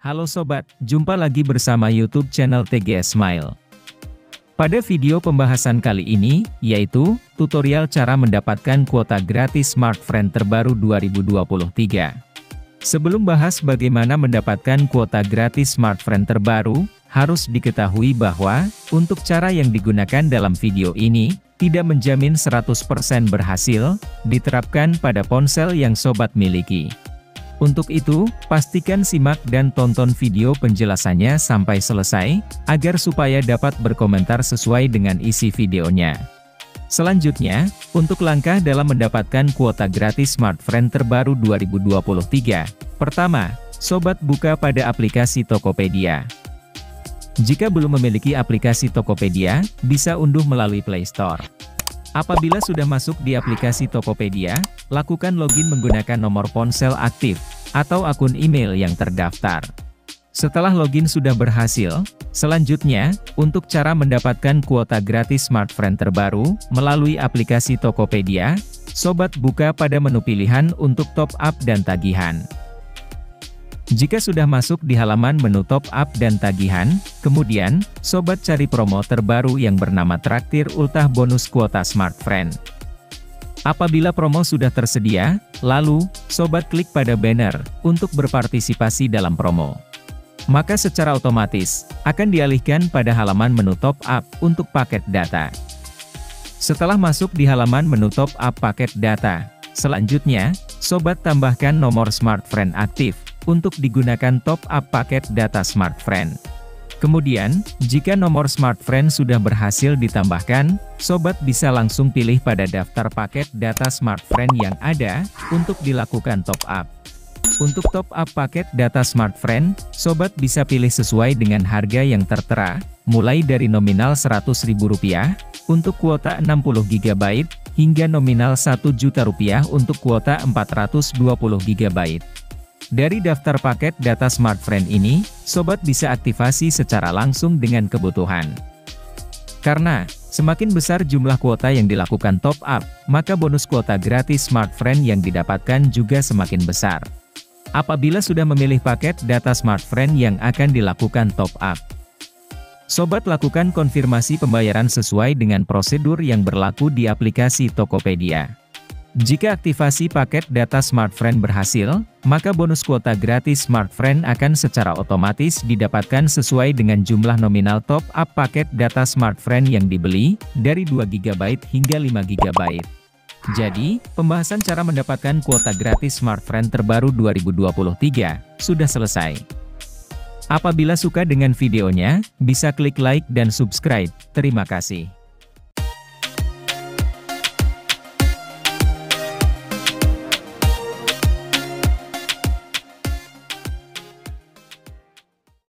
Halo sobat, jumpa lagi bersama YouTube channel TGS Smile. Pada video pembahasan kali ini, yaitu tutorial cara mendapatkan kuota gratis smartfriend terbaru 2023. Sebelum bahas bagaimana mendapatkan kuota gratis smartfriend terbaru, harus diketahui bahwa untuk cara yang digunakan dalam video ini tidak menjamin 100% berhasil diterapkan pada ponsel yang sobat miliki. Untuk itu, pastikan simak dan tonton video penjelasannya sampai selesai, agar supaya dapat berkomentar sesuai dengan isi videonya. Selanjutnya, untuk langkah dalam mendapatkan kuota gratis smartfriend terbaru 2023. Pertama, sobat buka pada aplikasi Tokopedia. Jika belum memiliki aplikasi Tokopedia, bisa unduh melalui Play Store. Apabila sudah masuk di aplikasi Tokopedia, lakukan login menggunakan nomor ponsel aktif, atau akun email yang terdaftar. Setelah login sudah berhasil, selanjutnya, untuk cara mendapatkan kuota gratis smartfriend terbaru, melalui aplikasi Tokopedia, sobat buka pada menu pilihan untuk top up dan tagihan. Jika sudah masuk di halaman menu top up dan tagihan, kemudian, sobat cari promo terbaru yang bernama Traktir Ultah Bonus Kuota Smartfriend. Apabila promo sudah tersedia, lalu, sobat klik pada banner untuk berpartisipasi dalam promo. Maka secara otomatis, akan dialihkan pada halaman menu top up untuk paket data. Setelah masuk di halaman menu top up paket data, selanjutnya, sobat tambahkan nomor smartfriend aktif untuk digunakan top up paket data smartfriend. Kemudian, jika nomor smartfriend sudah berhasil ditambahkan, sobat bisa langsung pilih pada daftar paket data smartfriend yang ada untuk dilakukan top up. Untuk top up paket data smartfriend, sobat bisa pilih sesuai dengan harga yang tertera, mulai dari nominal Rp100.000 untuk kuota 60 GB hingga nominal Rp1.000.000 untuk kuota 420 GB. Dari daftar paket data smartfriend ini, sobat bisa aktifasi secara langsung dengan kebutuhan. Karena, semakin besar jumlah kuota yang dilakukan top up, maka bonus kuota gratis smartfriend yang didapatkan juga semakin besar. Apabila sudah memilih paket data smartfriend yang akan dilakukan top up, sobat lakukan konfirmasi pembayaran sesuai dengan prosedur yang berlaku di aplikasi Tokopedia. Jika aktivasi paket data smartfriend berhasil, maka bonus kuota gratis smartfriend akan secara otomatis didapatkan sesuai dengan jumlah nominal top up paket data smartfriend yang dibeli, dari 2 GB hingga 5 GB. Jadi, pembahasan cara mendapatkan kuota gratis smartfriend terbaru 2023, sudah selesai. Apabila suka dengan videonya, bisa klik like dan subscribe. Terima kasih.